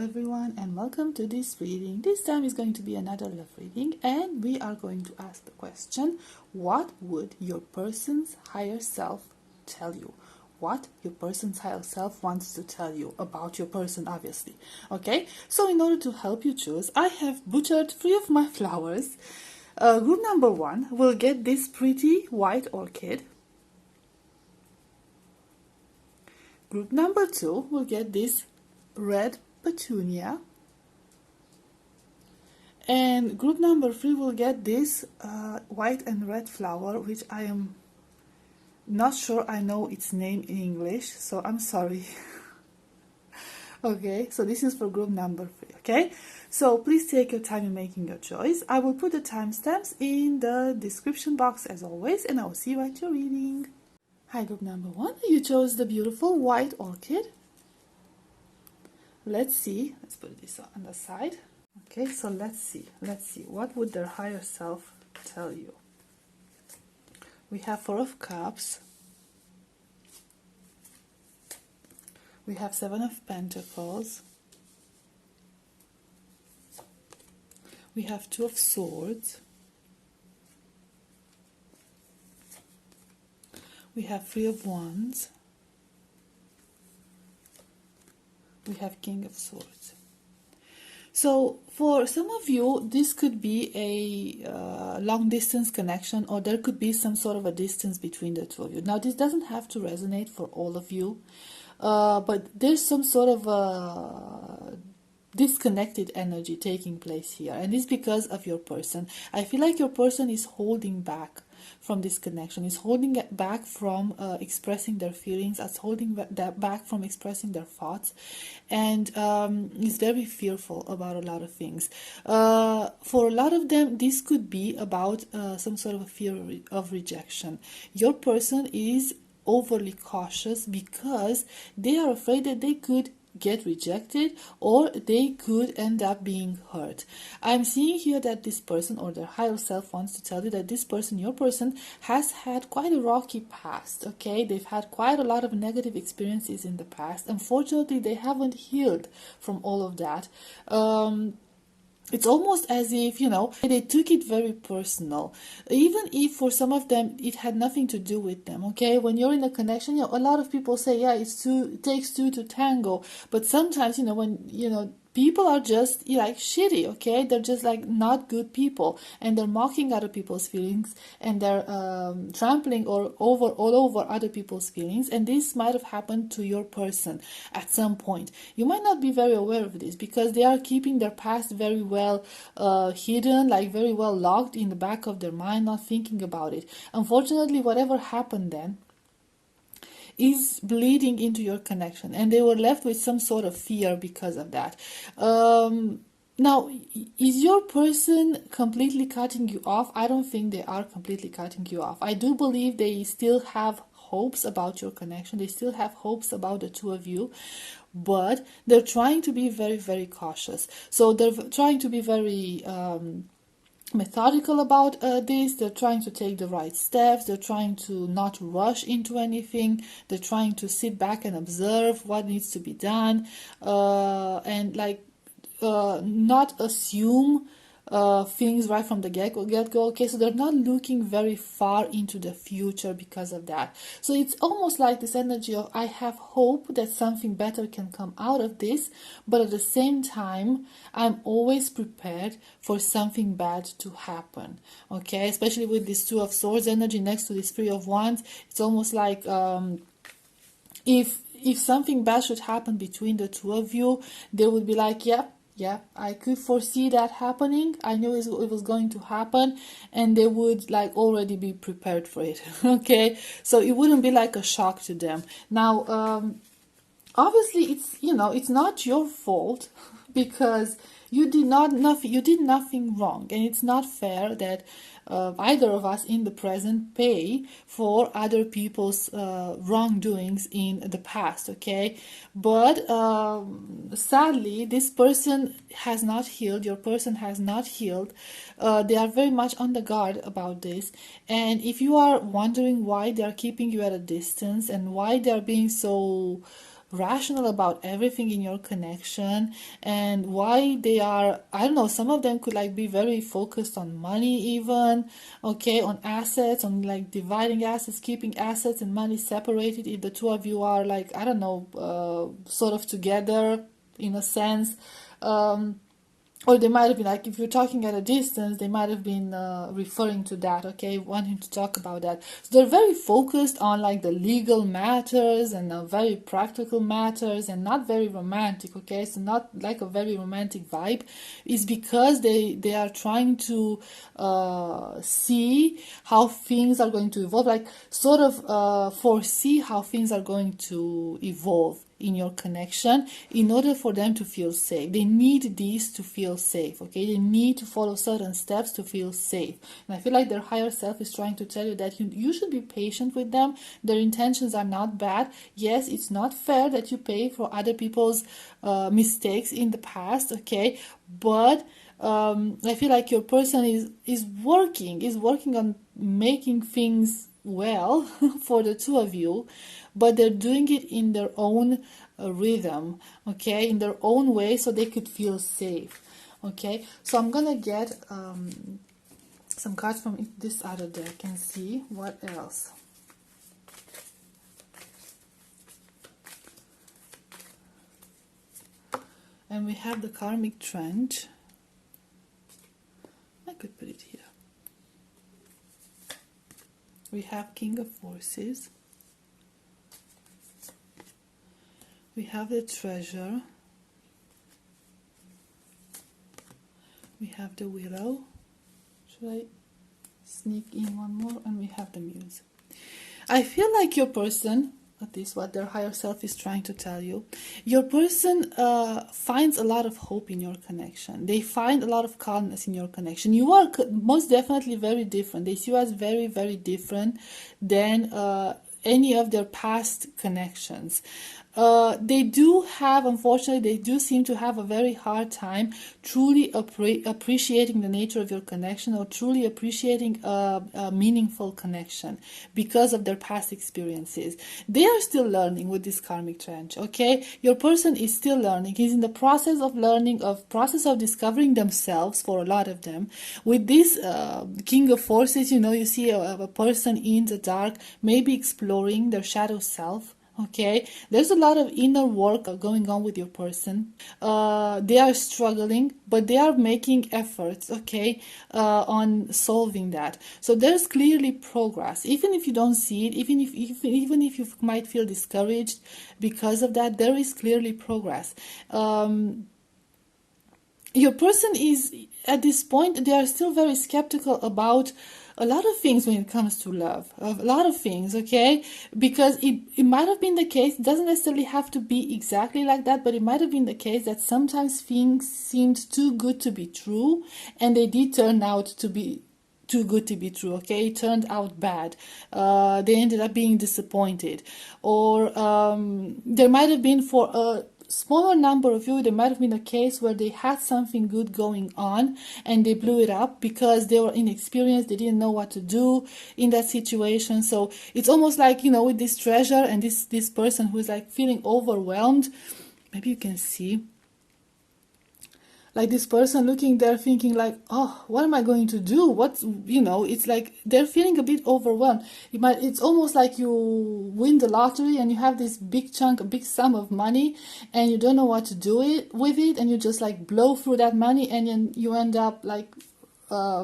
Hello everyone and welcome to this reading. This time is going to be another love reading and we are going to ask the question, what would your person's higher self tell you? What your person's higher self wants to tell you about your person, obviously. Okay, so in order to help you choose, I have butchered 3 of my flowers. Group number 1 will get this pretty white orchid. Group number 2 will get this red petunia, and group number 3 will get this white and red flower, which I am not sure I know its name in English, so I'm sorry. Okay, so this is for group number 3. Okay, so please take your time in making your choice. I will put the timestamps in the description box as always, and I will see you at your reading. Hi, group number 1, you chose the beautiful white orchid. Let's see, let's put this on the side. Okay, so let's see, what would their higher self tell you? We have 4 of Cups, we have 7 of Pentacles, we have 2 of Swords, we have 3 of Wands, we have King of Swords. So for some of you, this could be a long distance connection, or there could be some sort of a distance between the two of you. Now, this doesn't have to resonate for all of you, but there's some sort of a disconnected energy taking place here, and it's because of your person. I feel like your person is holding back from this connection, is holding back from expressing their feelings, is holding back from expressing their thoughts, and is very fearful about a lot of things. For a lot of them, this could be about some sort of a fear of rejection. Your person is overly cautious because they are afraid that they could get rejected or they could end up being hurt. I'm seeing here that this person or their higher self wants to tell you that this person, your person, has had quite a rocky past. Okay, they've had quite a lot of negative experiences in the past. Unfortunately, they haven't healed from all of that. It's almost as if, you know, they took it very personal, even if for some of them it had nothing to do with them. Okay, when you're in a connection, you know, a lot of people say, yeah, it takes 2 to tango, but sometimes, you know, when, you know, people are just like shitty, okay, they're just like not good people, and they're mocking other people's feelings, and they're trampling all over other people's feelings, and this might have happened to your person at some point. You might not be very aware of this because they are keeping their past very well hidden, like very well locked in the back of their mind, not thinking about it. Unfortunately, whatever happened then is bleeding into your connection, and they were left with some sort of fear because of that. Now, is your person completely cutting you off? I don't think they are completely cutting you off. I do believe they still have hopes about your connection. They still have hopes about the two of you, but they're trying to be very, very cautious. So they're trying to be very methodical about this. They're trying to take the right steps. They're trying to not rush into anything. They're trying to sit back and observe what needs to be done, and like not assume things right from the get-go. Okay, so they're not looking very far into the future because of that. So it's almost like this energy of, I have hope that something better can come out of this, but at the same time I'm always prepared for something bad to happen. Okay, especially with this 2 of Swords energy next to this 3 of Wands, it's almost like if something bad should happen between the two of you, they would be like, yep, yeah, I could foresee that happening. I knew it was going to happen, and they would like already be prepared for it. Okay, so it wouldn't be like a shock to them. Now, obviously, it's, you know, it's not your fault because you did nothing wrong, and it's not fair that either of us in the present pay for other people's wrongdoings in the past. Okay, but sadly, this person has not healed. Your person has not healed. They are very much on the guard about this, and if you are wondering why they are keeping you at a distance and why they are being so rational about everything in your connection, and why they are, I don't know, some of them could like be very focused on money even, okay, on assets, on like dividing assets, keeping assets and money separated if the two of you are like, I don't know, sort of together in a sense. Or they might have been like, if you're talking at a distance, they might have been referring to that, okay, wanting to talk about that. So they're very focused on like the legal matters and very practical matters, and not very romantic, okay, so not like a very romantic vibe. Is because they are trying to see how things are going to evolve, like sort of foresee how things are going to evolve in your connection in order for them to feel safe. They need these to feel safe, okay? They need to follow certain steps to feel safe. And I feel like their higher self is trying to tell you that you should be patient with them. Their intentions are not bad. Yes, it's not fair that you pay for other people's mistakes in the past, okay? But I feel like your person is working on making things well for the two of you, but they're doing it in their own rhythm, okay, in their own way, so they could feel safe, okay. So I'm gonna get some cards from this other deck and see what else. And we have the karmic trench. I could put it here. We have King of Forces. We have the Treasure. We have the Willow. Should I sneak in one more? And we have the Muse. I feel like your person, at least what their higher self is trying to tell you, your person finds a lot of hope in your connection. They find a lot of calmness in your connection. You are most definitely very different. They see you as very, very different than any of their past connections. They do have, unfortunately, they do seem to have a very hard time truly appreciating the nature of your connection, or truly appreciating a meaningful connection because of their past experiences. They are still learning with this karmic trench, okay? Your person is still learning. He's in the process of learning, process of discovering themselves for a lot of them. With this King of Forces, you see a person in the dark, maybe exploring their shadow self. Okay, there's a lot of inner work going on with your person. They are struggling, but they are making efforts, okay, on solving that. So there's clearly progress, even if you don't see it, even if you might feel discouraged because of that. There is clearly progress. Your person is, at this point, they are still very skeptical about a lot of things when it comes to love, a lot of things, okay, because it might have been the case, it doesn't necessarily have to be exactly like that, but it might have been the case that sometimes things seemed too good to be true, and they did turn out to be too good to be true, okay? It turned out bad. They ended up being disappointed. Or there might have been, for a smaller number of you, there might have been a case where they had something good going on and they blew it up because they were inexperienced, they didn't know what to do in that situation. So it's almost like, with this Treasure and this person who's like feeling overwhelmed. Maybe you can see, like, this person looking there thinking like, oh, what am I going to do? It's like they're feeling a bit overwhelmed. It's almost like you win the lottery and you have this big chunk, a big sum of money, and you don't know what to do with it, and you just like blow through that money, and then you end up like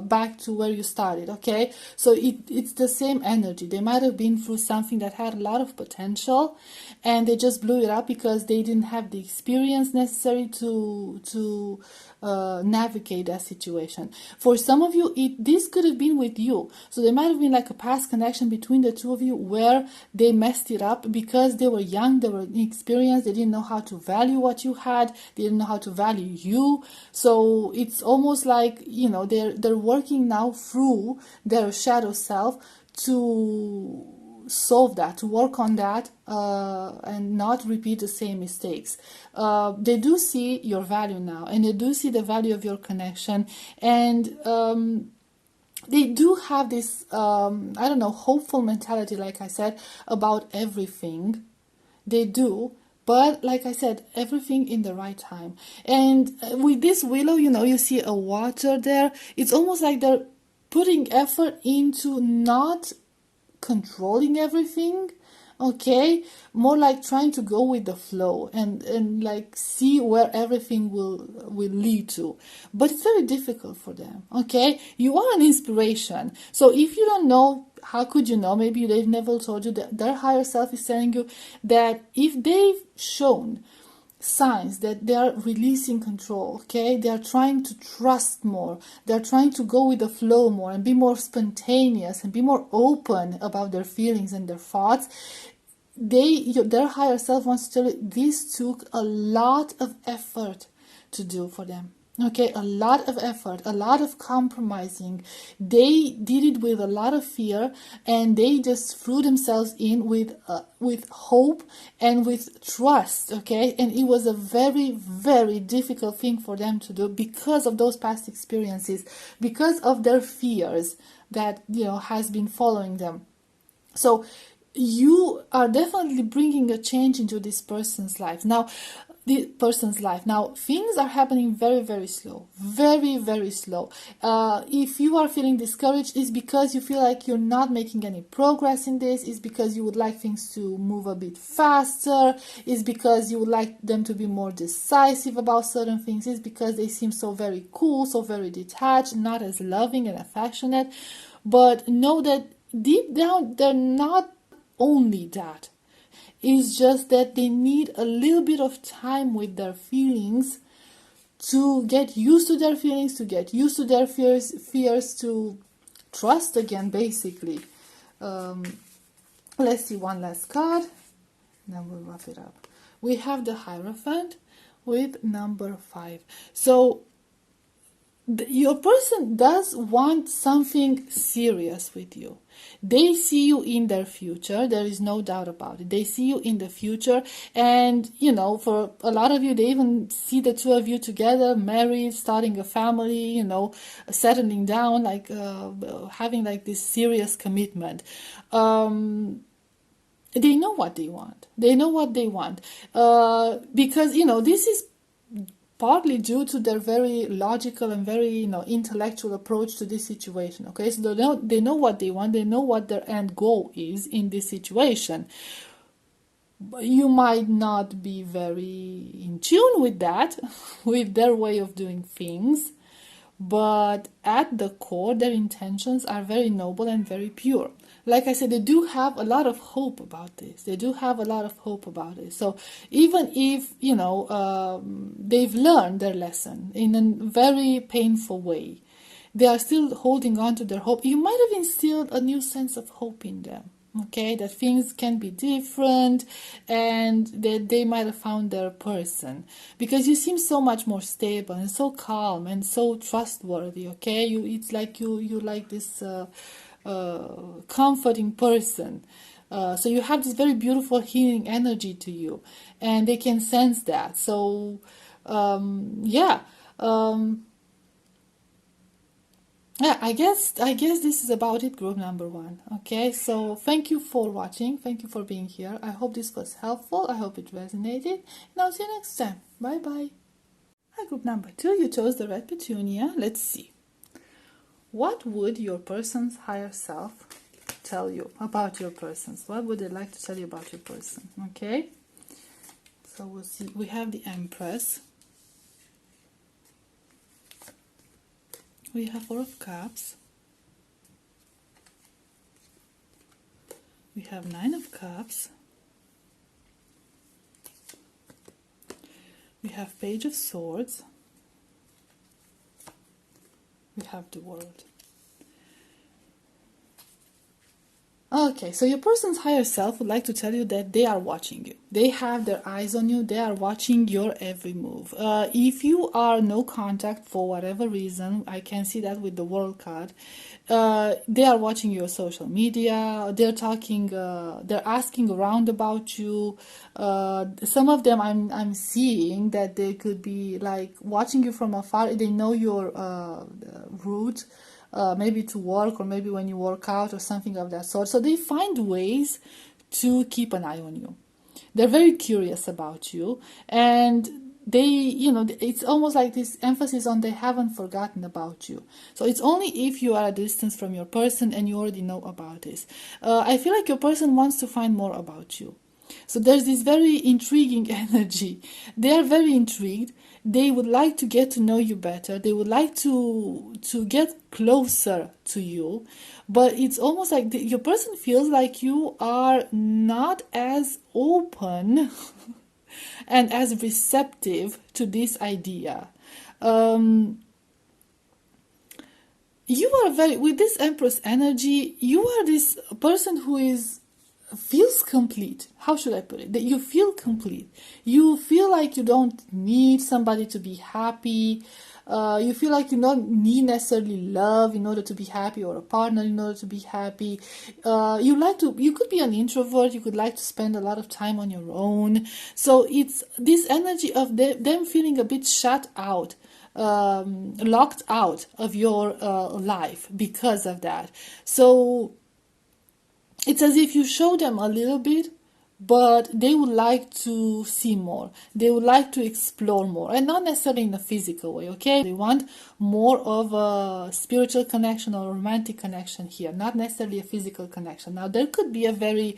back to where you started, okay? So it's the same energy. They might have been through something that had a lot of potential, and they just blew it up because they didn't have the experience necessary to navigate that situation. For some of you, this could have been with you. So there might have been like a past connection between the two of you where they messed it up because they were young, they were inexperienced, they didn't know how to value what you had, they didn't know how to value you. So it's almost like, they're working now through their shadow self to solve that, to work on that, and not repeat the same mistakes. They do see your value now, and they do see the value of your connection, and they do have this hopeful mentality, like I said, about everything. They do, But like I said, everything in the right time. And with this willow, you see a water there. It's almost like they're putting effort into not controlling everything, okay, more like trying to go with the flow and like see where everything will lead to. But it's very difficult for them, okay. You are an inspiration, so if you don't know, how could you know? Maybe they've never told you. That their higher self is telling you that if they've shown signs that they are releasing control, okay, they are trying to trust more, they're trying to go with the flow more and be more spontaneous and be more open about their feelings and their thoughts, their higher self wants to tell you this took a lot of effort to do for them. Okay, a lot of effort, a lot of compromising. They did it with a lot of fear, and they just threw themselves in with hope and with trust. Okay, and it was a very, very difficult thing for them to do because of those past experiences, because of their fears that has been following them. So you are definitely bringing a change into this person's life. Now, things are happening very, very slow, very, very slow. If you are feeling discouraged, it's because you feel like you're not making any progress in this. It's because you would like things to move a bit faster. It's because you would like them to be more decisive about certain things. It's because they seem so very cool, so very detached, not as loving and affectionate. But know that deep down, they're not only that. It's just that they need a little bit of time with their feelings to get used to their feelings, to get used to their fears, to trust again, basically. Let's see one last card, then we'll wrap it up. We have the Hierophant with number 5. So your person does want something serious with you. They see you in their future. There is no doubt about it. They see you in the future. And, for a lot of you, they even see the two of you together, married, starting a family, settling down, like having like this serious commitment. They know what they want. They know what they want. Because, this is partly due to their very logical and very intellectual approach to this situation. Okay, so they know what they want, they know what their end goal is in this situation. But you might not be very in tune with that, with their way of doing things, but at the core their intentions are very noble and very pure. Like I said, they do have a lot of hope about this. They do have a lot of hope about it. So even if, they've learned their lesson in a very painful way, they are still holding on to their hope. You might have instilled a new sense of hope in them, okay? That things can be different and that they might have found their person. Because you seem so much more stable and so calm and so trustworthy, okay? It's like you like this... comforting person. So you have this very beautiful healing energy to you, and they can sense that. So yeah, I guess this is about it, group number 1. Okay, so thank you for watching. Thank you for being here. I hope this was helpful. I hope it resonated, and I'll see you next time. Bye bye. Hi, group number 2. You chose the red petunia. Let's see. What would your person's higher self tell you about your persons? What would they like to tell you about your person? Okay, so we'll see. We have the Empress. We have 4 of Cups. We have 9 of Cups. We have Page of Swords. We have the World. Okay, so your person's higher self would like to tell you that they are watching you. They have their eyes on you. They are watching your every move. If you are no contact for whatever reason, I can see that with the World card, they are watching your social media. They're talking, they're asking around about you. Some of them I'm seeing that they could be like watching you from afar. They know your route. Maybe to work, or maybe when you work out or something of that sort. So they find ways to keep an eye on you. They're very curious about you, and they, it's almost like this emphasis on they haven't forgotten about you. So it's only if you are at a distance from your person and you already know about this. I feel like your person wants to find more about you. So there's this very intriguing energy. They are very intrigued. They would like to get to know you better. They would like to get closer to you. But it's almost like your person feels like you are not as open and as receptive to this idea. You are very, with this Empress energy, you are this person who feels complete. How should I put it? That you feel complete. You feel like you don't need somebody to be happy. You feel like you don't need necessarily love in order to be happy, or a partner in order to be happy. You could be an introvert. You could like to spend a lot of time on your own. So it's this energy of them feeling a bit shut out, locked out of your life because of that. So it's as if you show them a little bit, but they would like to see more. They would like to explore more, and not necessarily in a physical way, okay? They want more of a spiritual connection or romantic connection here, not necessarily a physical connection. Now, there could be a very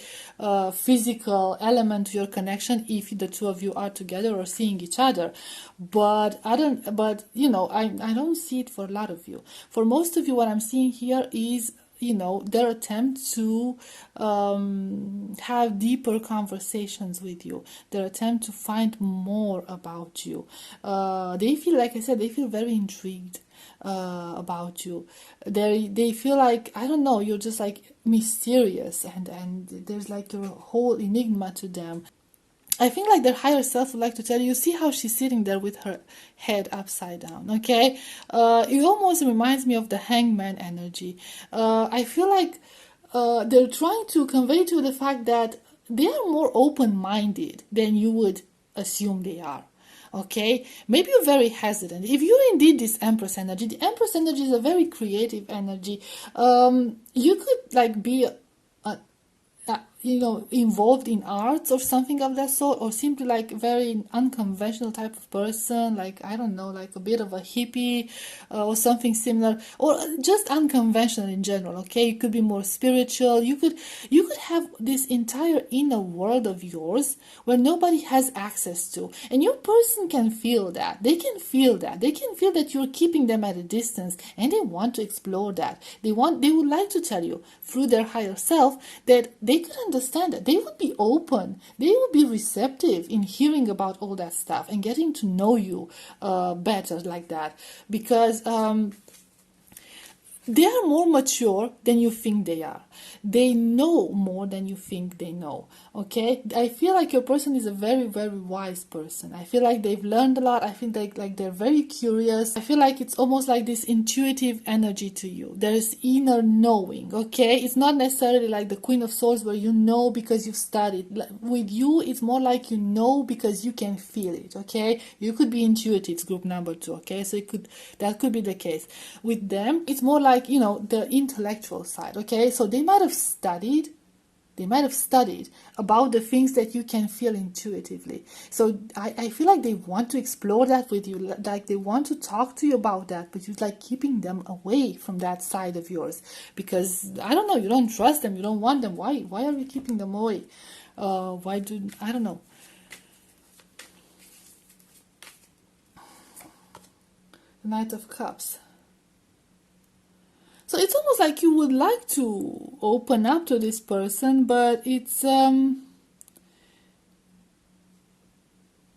physical element to your connection if the two of you are together or seeing each other, but I don't see it for a lot of you. For most of you, what I'm seeing here is their attempt to have deeper conversations with you, their attempt to find more about you. They feel, like I said, they feel very intrigued about you. They feel like, I don't know, you're just like mysterious, and there's like a whole enigma to them. I think like their higher self would like to tell you, see how she's sitting there with her head upside down, okay? It almost reminds me of the hangman energy. I feel like they're trying to convey to you the fact that they are more open-minded than you would assume they are. Okay, maybe you're very hesitant. If you're indeed this Empress energy, the Empress energy is a very creative energy. You could like be involved in arts or something of that sort, or simply like very unconventional type of person, like, I don't know, like a bit of a hippie or something similar, or just unconventional in general. Okay, you could be more spiritual. You could have this entire inner world of yours where nobody has access to, and your person can feel that. They can feel that you're keeping them at a distance, and they want to explore that. They would like to tell you through their higher self that they could understand that. They would be open. They would be receptive in hearing about all that stuff and getting to know you better like that, because they are more mature than you think they are. They know more than you think they know. Okay? I feel like your person is a very, very wise person. I feel like they've learned a lot. I feel like they're very curious. I feel like it's almost like this intuitive energy to you. There is inner knowing. Okay? It's not necessarily like the Queen of Swords where you know because you've studied. With you, it's more like you know because you can feel it. Okay? You could be intuitive. It's group number 2. Okay? So that could be the case. With them, it's more like, the intellectual side. Okay? So they might have studied about the things that you can feel intuitively. So I feel like they want to explore that with you, like they want to talk to you about that, but you're like keeping them away from that side of yours, because I don't know, you don't trust them, you don't want them. Why are you keeping them away? I don't know. The Knight of Cups. So it's almost like you would like to open up to this person, but it's I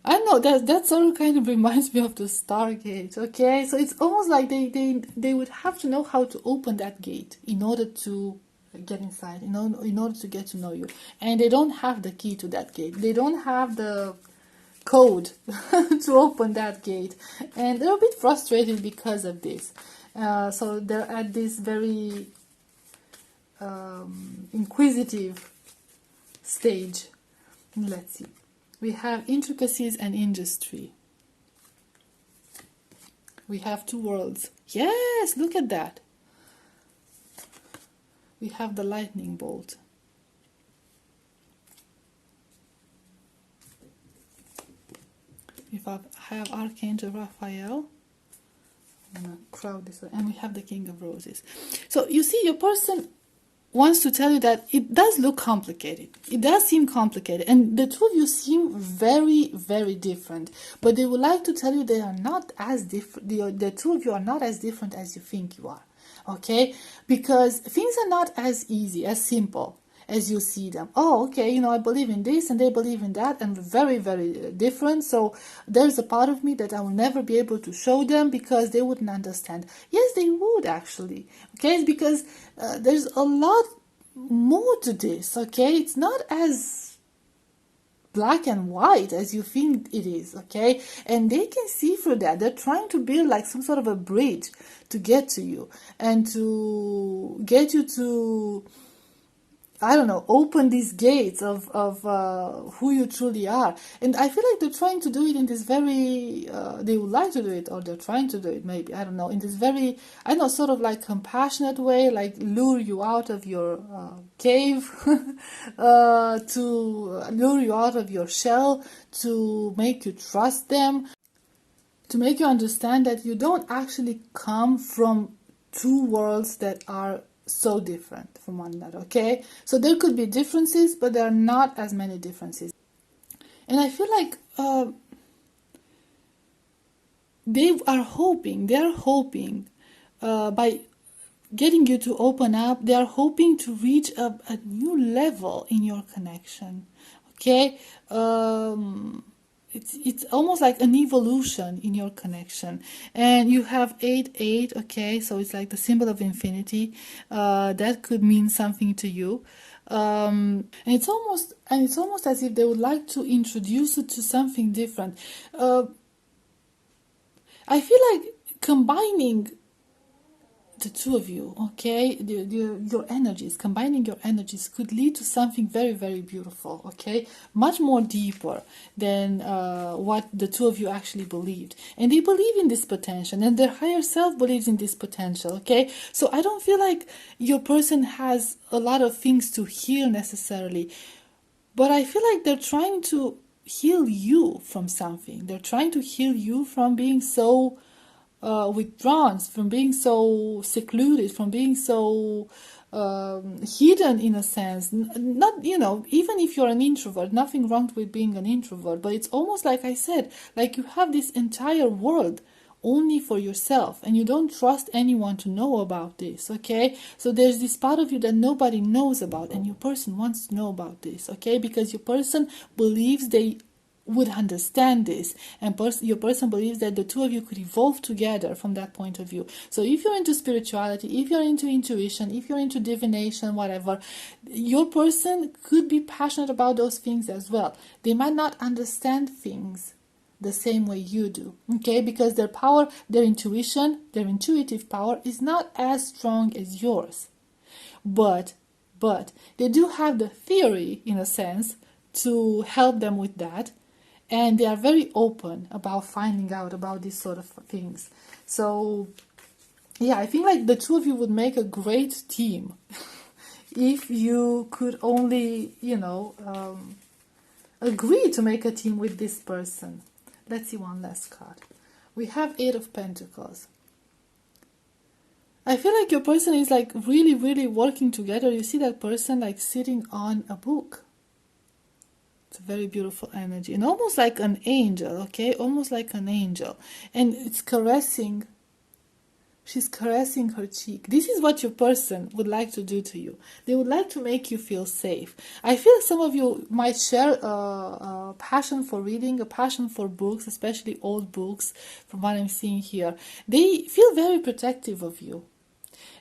don't know, that sort of kind of reminds me of the Stargate. Okay, so it's almost like they would have to know how to open that gate in order to get inside, in order to get to know you, and they don't have the key to that gate. They don't have the code to open that gate, and they're a bit frustrated because of this. So they're at this very inquisitive stage. Let's see. We have intricacies and industry. We have 2 worlds. Yes, look at that. We have the lightning bolt. if I have Archangel Raphael. I'm gonna crowd this way, and we have the King of Roses. So you see, your person wants to tell you that it does look complicated. It does seem complicated, and the two of you seem very, very different. But they would like to tell you they are not as different. The two of you are not as different as you think you are. Okay, because things are not as easy, as simple as you see them. Oh, okay, you know, I believe in this and they believe in that, and very, very different. So there's a part of me that I will never be able to show them because they wouldn't understand. Yes, they would actually. Okay, because there's a lot more to this. Okay, it's not as black and white as you think it is, okay? And they can see through that. They're trying to build like some sort of a bridge to get to you and to get you to, I don't know, open these gates of who you truly are. And I feel like they're trying to do it in this very, they would like to do it, or they're trying to do it maybe, I don't know, in this very, I don't know, sort of like compassionate way, like lure you out of your cave, to lure you out of your shell, to make you trust them, to make you understand that you don't actually come from two worlds that are so different from one another, okay? So there could be differences, but there are not as many differences. And I feel like they are hoping by getting you to open up, they are hoping to reach a new level in your connection, okay? It's almost like an evolution in your connection. And you have 8-8, okay, so it's like the symbol of infinity. That could mean something to you. And it's almost as if they would like to introduce you to something different. I feel like combining the two of you, okay, your energies, combining your energies could lead to something very, very beautiful, okay, much more deeper than what the two of you actually believed. And they believe in this potential, and their higher self believes in this potential, okay? So I don't feel like your person has a lot of things to heal necessarily, but I feel like they're trying to heal you from something. They're trying to heal you from being so withdrawn, from being so secluded, from being so hidden in a sense. Not, you know, even if you're an introvert, nothing wrong with being an introvert, but it's almost like I said, like you have this entire world only for yourself and you don't trust anyone to know about this, okay? So there's this part of you that nobody knows about, and your person wants to know about this, okay? Because your person believes they would understand this, and your person believes that the two of you could evolve together from that point of view. So if you're into spirituality, if you're into intuition, if you're into divination, whatever, your person could be passionate about those things as well. They might not understand things the same way you do, okay, because their power, their intuition, their intuitive power is not as strong as yours, but they do have the theory, in a sense, to help them with that. And they are very open about finding out about these sort of things. So, yeah, I think like the two of you would make a great team if you could only, you know, agree to make a team with this person. Let's see one last card. We have 8 of Pentacles. I feel like your person is like really, really working together. You see that person like sitting on a book. It's a very beautiful energy, and almost like an angel, okay? Almost like an angel. And it's caressing, she's caressing her cheek. This is what your person would like to do to you. They would like to make you feel safe. I feel some of you might share a passion for reading, a passion for books, especially old books, from what I'm seeing here. They feel very protective of you.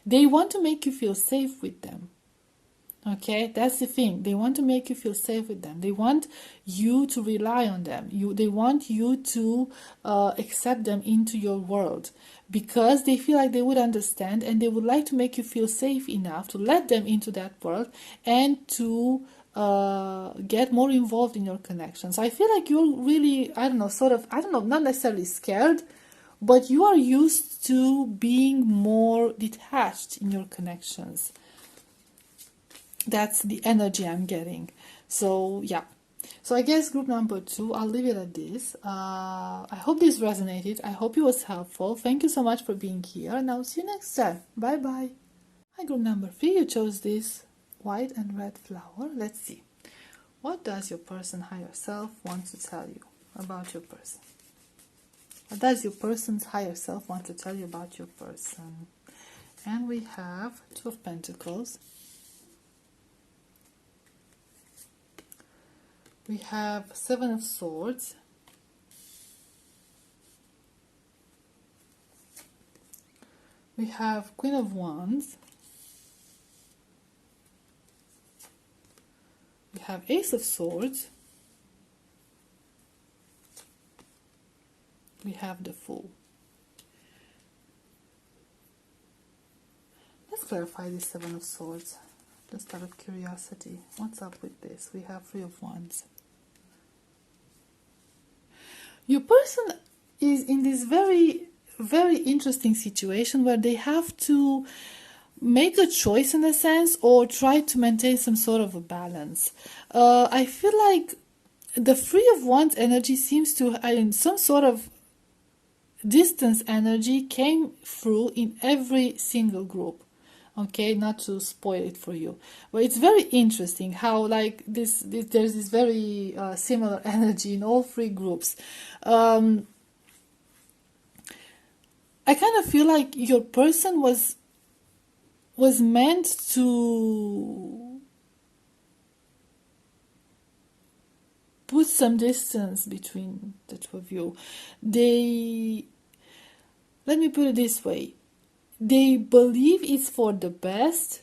They want to make you feel safe with them. Okay, that's the thing. They want to make you feel safe with them. They want you to rely on them. They want you to accept them into your world, because they feel like they would understand, and they would like to make you feel safe enough to let them into that world and to get more involved in your connections. I feel like you're really, I don't know, not necessarily scared, but you are used to being more detached in your connections. That's the energy I'm getting. So yeah, So I guess group number 2, I'll leave it at this. I hope this resonated. I hope it was helpful. Thank you so much for being here, and I'll see you next time. Bye bye. Hi, group number 3. You chose this white and red flower. Let's see. What does your person higher self want to tell you about your person? What does your person's higher self want to tell you about your person? And we have Two of Pentacles. We have Seven of Swords. We have Queen of Wands. We have Ace of Swords. We have the Fool. Let's clarify this Seven of Swords, just out of curiosity. What's up with this? We have Three of Wands. Your person is in this very, very interesting situation where they have to make a choice in a sense, or try to maintain some sort of a balance. I feel like the Three of Wands energy seems to, in some sort of distance energy came through in every single group. Okay, not to spoil it for you, but it's very interesting how like there's this very similar energy in all three groups. I kind of feel like your person was meant to put some distance between the two of you. Let me put it this way. They believe it's for the best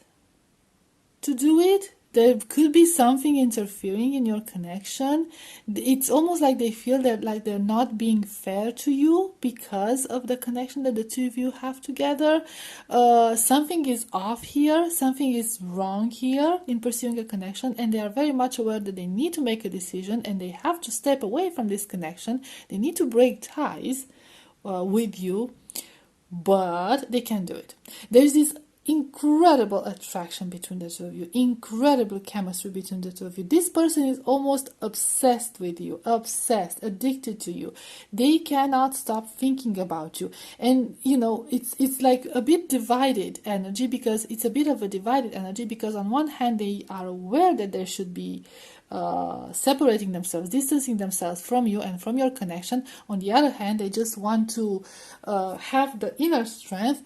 to do it. There could be something interfering in your connection. It's almost like they feel that like they're not being fair to you because of the connection that the two of you have together. Something is off here. Something is wrong here in pursuing a connection, and they are very much aware that they need to make a decision and they have to step away from this connection. They need to break ties with you, but they can't do it. There's this incredible attraction between the two of you, incredible chemistry between the two of you. This person is almost obsessed with you, obsessed, addicted to you. They cannot stop thinking about you. And you know, it's like a bit divided energy, because it's a bit of a divided energy because on one hand they are aware that there should be separating themselves, distancing themselves from you and from your connection. On the other hand, they just want to have the inner strength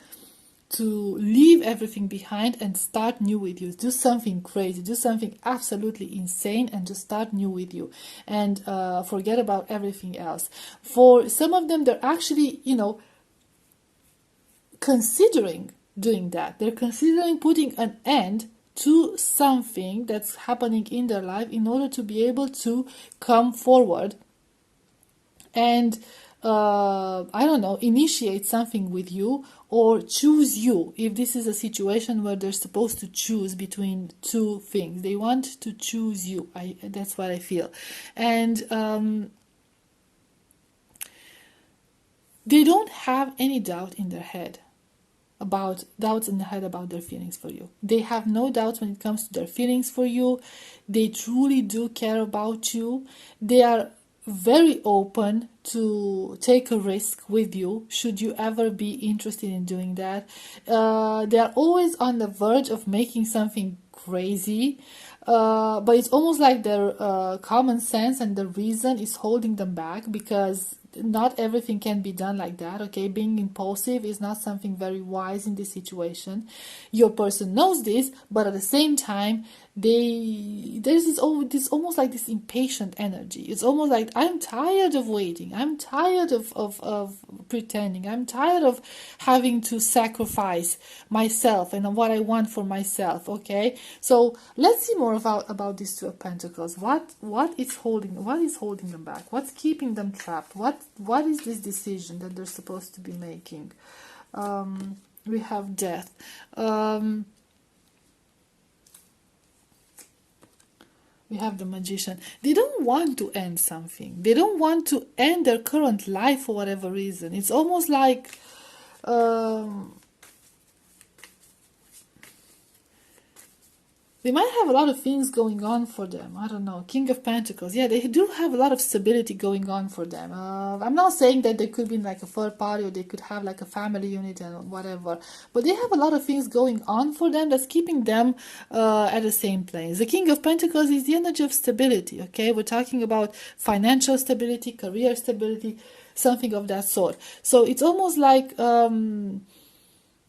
to leave everything behind and start new with you. Do something crazy, do something absolutely insane, and just start new with you, and forget about everything else. For some of them, they're actually, you know, considering doing that. They're considering putting an end to something that's happening in their life in order to be able to come forward and I don't know, initiate something with you, or choose you. If this is a situation where they're supposed to choose between two things, they want to choose you. That's what I feel. And they don't have any doubts in their head about their feelings for you. They have no doubts when it comes to their feelings for you. They truly do care about you. They are very open to take a risk with you should you ever be interested in doing that. They are always on the verge of making something crazy, but it's almost like their common sense and the reason is holding them back, because not everything can be done like that. Okay, being impulsive is not something very wise in this situation. Your person knows this, but at the same time, there's this almost like this impatient energy. It's almost like, I'm tired of waiting, I'm tired of pretending, I'm tired of having to sacrifice myself and what I want for myself. Okay, so let's see more about these Two of Pentacles. What is holding them back? What's keeping them trapped? What is this decision that they're supposed to be making? We have Death. We have the Magician. They don't want to end something. They don't want to end their current life for whatever reason. It's almost like They might have a lot of things going on for them. I don't know. King of Pentacles. Yeah, they do have a lot of stability going on for them. I'm not saying that they could be like a third party or they could have like a family unit and whatever. But they have a lot of things going on for them that's keeping them at the same place. The King of Pentacles is the energy of stability, okay? We're talking about financial stability, career stability, something of that sort. So it's almost like...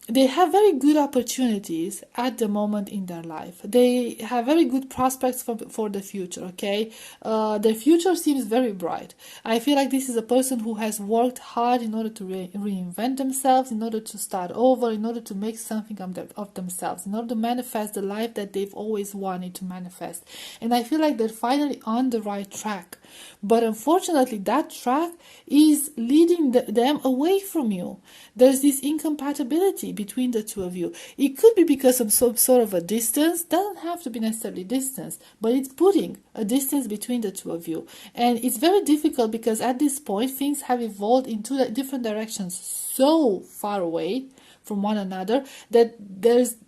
they have very good opportunities at the moment in their life. They have very good prospects for the future, okay? Their future seems very bright. I feel like this is a person who has worked hard in order to reinvent themselves, in order to start over, in order to make something of themselves, in order to manifest the life that they've always wanted to manifest. And I feel like they're finally on the right track. But unfortunately, that track is leading them away from you. There's this incompatibility between the two of you. It could be because of some sort of a distance. Doesn't have to be necessarily distance, but it's putting a distance between the two of you. And it's very difficult because at this point, things have evolved in two different directions so far away from one another that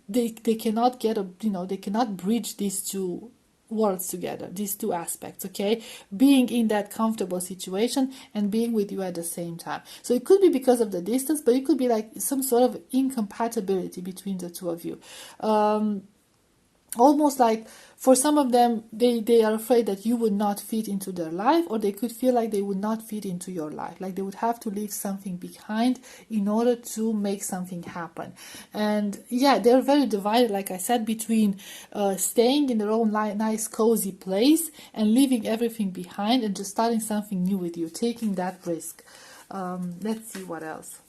they cannot get they cannot bridge these two worlds together, these two aspects, okay? Being in that comfortable situation and being with you at the same time. So it could be because of the distance, but it could be like some sort of incompatibility between the two of you. Almost like for some of them, they are afraid that you would not fit into their life, or they could feel like they would not fit into your life, like they would have to leave something behind in order to make something happen. And yeah, they're very divided, like I said, between staying in their own nice cozy place and leaving everything behind and just starting something new with you, taking that risk. Let's see what else.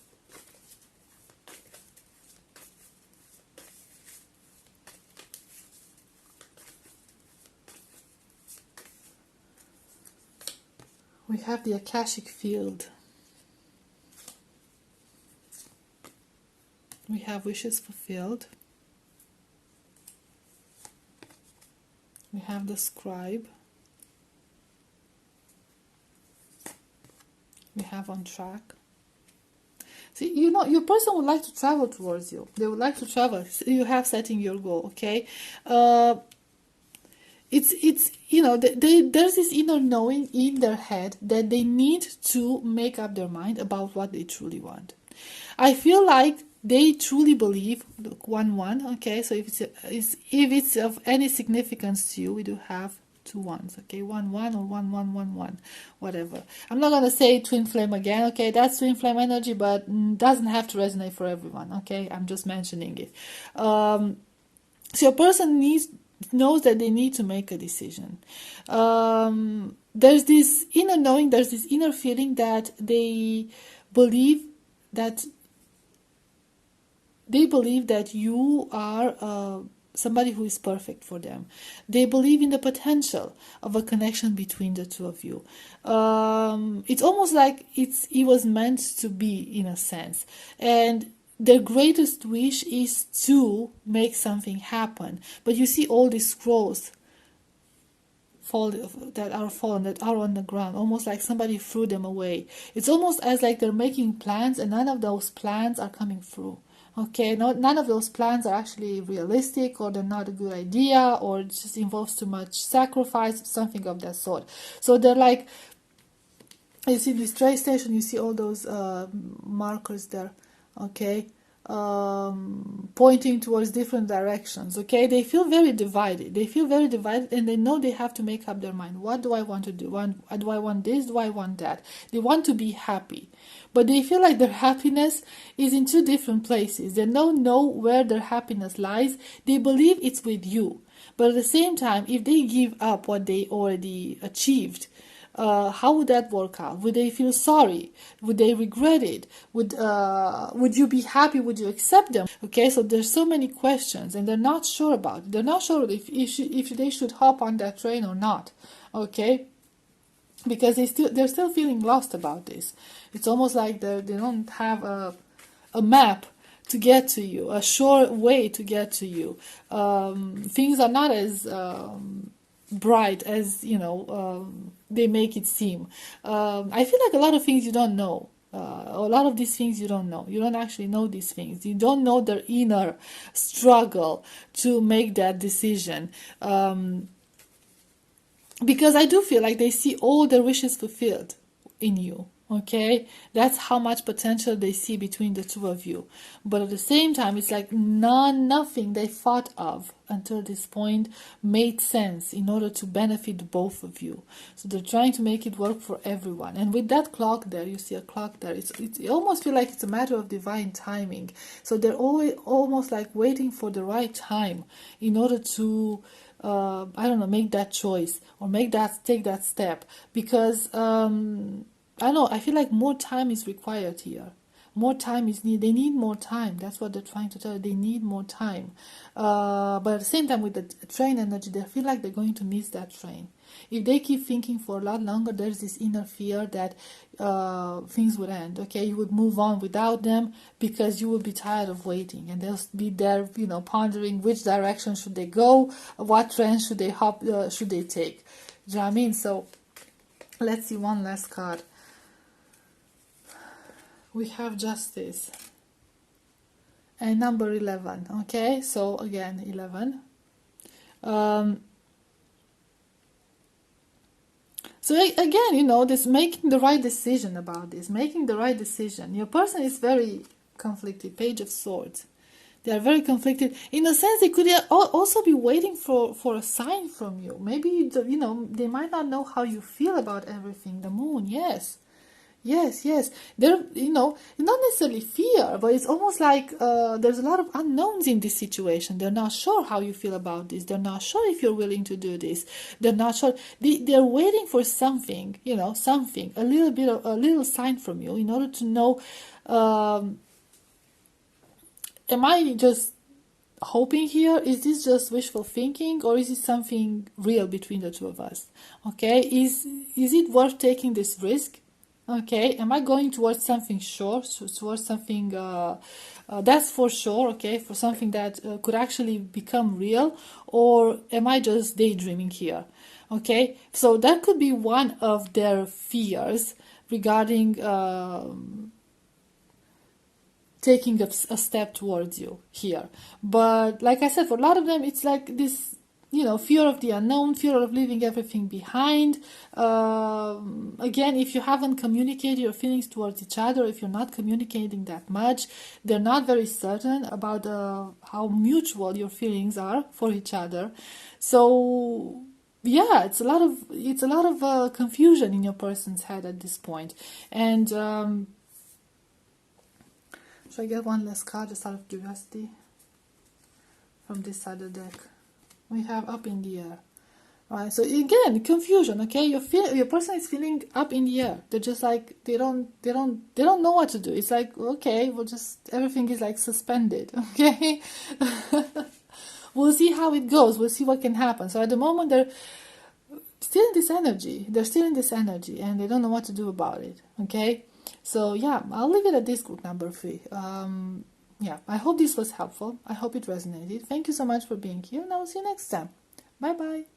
We have the Akashic field. We have wishes fulfilled. We have the scribe. We have on track. See, your person would like to travel towards you. They would like to travel. You have setting your goal, okay? It's there's this inner knowing in their head that they need to make up their mind about what they truly want. I feel like they truly believe, look, 1-1, okay? So if it's of any significance to you, we do have 2 1s, okay? 1-1 or 1-1-1-1, whatever. I'm not gonna say twin flame again, okay? That's twin flame energy, but doesn't have to resonate for everyone, okay? I'm just mentioning it. So your person knows that they need to make a decision. There's this inner knowing, there's this inner feeling that they believe that you are somebody who is perfect for them. They believe in the potential of a connection between the two of you. It's almost like it was meant to be, in a sense. And their greatest wish is to make something happen. But you see all these scrolls that are on the ground, almost like somebody threw them away. It's almost as like they're making plans and none of those plans are coming through. Okay, none of those plans are actually realistic, or they're not a good idea, or it just involves too much sacrifice, something of that sort. So they're like, you see this train station, you see all those markers there, okay, pointing towards different directions, okay? They feel very divided. And they know they have to make up their mind. What do I want to do? Do I want this? Do I want that? They want to be happy. But they feel like their happiness is in 2 different places. They don't know where their happiness lies. They believe it's with you. But at the same time, if they give up what they already achieved, how would that work out? Would they feel sorry? Would they regret it? Would you be happy? Would you accept them? Okay, so there's so many questions, and they're not sure about it. They're not sure if they should hop on that train or not. Okay, because they're still feeling lost about this. It's almost like they don't have a map to get to you, a sure way to get to you. Things are not as bright as they make it seem. I feel like a lot of things you don't know A lot of these things you don't know. You don't actually know these things. You don't know their inner struggle to make that decision. Because I do feel like they see all their wishes fulfilled in you. Okay, that's how much potential they see between the two of you. But at the same time, it's like nothing they thought of until this point made sense in order to benefit both of you. So they're trying to make it work for everyone. And with that clock there, you see a clock there, it almost feel like it's a matter of divine timing. So they're always almost like waiting for the right time in order to I don't know, make that choice or take that step, because I don't know, I feel like more time is required here. More time is needed. They need more time. That's what they're trying to tell you. They need more time. But at the same time, with the train energy, they feel like they're going to miss that train. If they keep thinking for a lot longer, there's this inner fear that things would end. Okay, you would move on without them because you will be tired of waiting, and they'll be there, pondering which direction should they go, what train should they should they take. Do you know what I mean? So let's see one last card. We have Justice and number 11. Okay, so again 11. So again, this making the right decision about this, making the right decision. Your person is very conflicted. Page of Swords. They are very conflicted. In a sense, they could also be waiting for a sign from you. Maybe, they might not know how you feel about everything. The Moon, yes. Yes. They're, not necessarily fear, but it's almost like there's a lot of unknowns in this situation. They're not sure how you feel about this. They're not sure if you're willing to do this. They're not sure. They're waiting for something, something, a little sign from you in order to know, am I just hoping here? Is this just wishful thinking, or is it something real between the two of us? Okay, is it worth taking this risk? Okay, am I going towards something sure, towards something that's for sure, okay, for something that could actually become real, or am I just daydreaming here? Okay, so that could be one of their fears regarding taking a step towards you here. But like I said, for a lot of them, it's like this, fear of the unknown, fear of leaving everything behind. Again, if you haven't communicated your feelings towards each other, if you're not communicating that much, they're not very certain about how mutual your feelings are for each other. So yeah, it's a lot of confusion in your person's head at this point. And should I get one last card just out of curiosity from this side of the deck? We have Up in the Air. Right, so again, confusion. Okay, your person is feeling up in the air. They're just like they don't know what to do. It's like, okay, everything is like suspended. Okay, we'll see how it goes. We'll see what can happen. So at the moment, they're still in this energy. And they don't know what to do about it. Okay, so yeah, I'll leave it at this, group number 3. Yeah, I hope this was helpful. I hope it resonated. Thank you so much for being here, and I will see you next time. Bye bye.